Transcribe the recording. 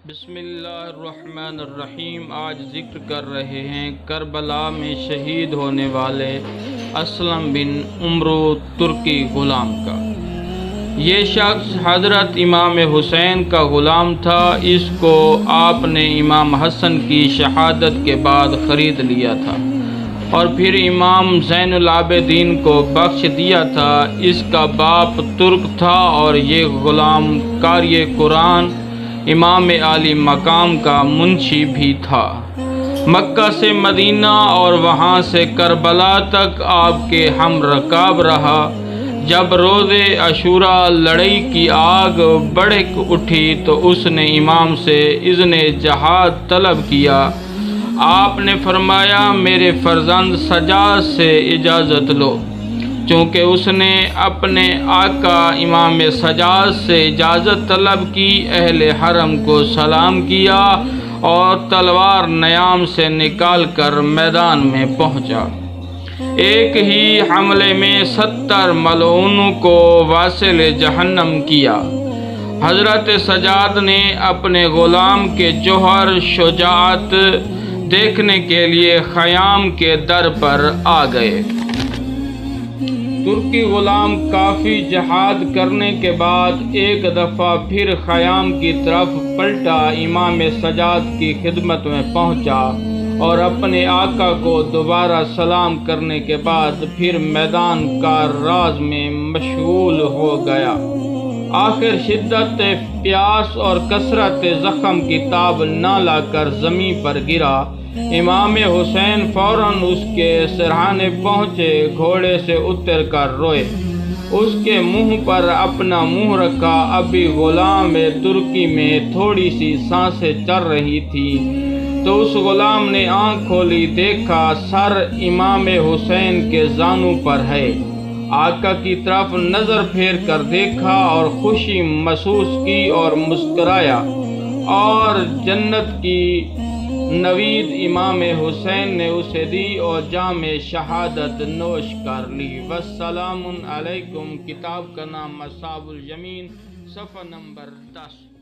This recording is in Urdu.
بسم اللہ الرحمن الرحیم۔ آج ذکر کر رہے ہیں کربلا میں شہید ہونے والے اسلم بن عمرو ترکی غلام کا۔ یہ شخص حضرت امام حسین کا غلام تھا۔ اس کو آپ نے امام حسن کی شہادت کے بعد خرید لیا تھا اور پھر امام زین العابدین کو بخش دیا تھا۔ اس کا باپ ترک تھا اور یہ غلام قاری قرآن امام عالی مقام کا منشی بھی تھا۔ مکہ سے مدینہ اور وہاں سے کربلا تک آپ کے ہم رکاب رہا۔ جب روز عاشوراء لڑائی کی آگ بھڑک اٹھی تو اس نے امام سے اذن جہاد طلب کیا۔ آپ نے فرمایا میرے فرزند سجاد سے اجازت لو، چونکہ اس نے اپنے آقا امام سجاد سے اجازت طلب کی، اہل حرم کو سلام کیا اور تلوار نیام سے نکال کر میدان میں پہنچا۔ ایک ہی حملے میں 70 ملعونوں کو واصل جہنم کیا۔ حضرت سجاد نے اپنے غلام کے جوہر شجاعت دیکھنے کے لیے خیام کے در پر آ گئے۔ ترکی غلام کافی جہاد کرنے کے بعد ایک دفعہ پھر خیام کی طرف پلٹا، امام سجاد کی خدمت میں پہنچا اور اپنے آقا کو دوبارہ سلام کرنے کے بعد پھر میدان کا راز میں مشغول ہو گیا۔ آخر شدت پیاس اور کثرت زخم کی تاب نہ لا کر زمین پر گرا۔ امام حسین فوراً اس کے سرہانے پہنچے، گھوڑے سے اتر کر روئے، اس کے منہ پر اپنا منہ رکھا۔ ابھی غلام ترکی میں تھوڑی سی سانسیں چل رہی تھی تو اس غلام نے آنکھ کھولی، دیکھا سر امام حسین کے زانوں پر ہے۔ آقا کی طرف نظر پھیر کر دیکھا اور خوشی محسوس کی اور مسکرایا، اور جنت کی نوید امام حسین نے اسے دی اور جام شہادت نوش کر لی۔ والسلام علیکم۔ کتاب کا نام مصاب الیمین، صفحہ نمبر 10۔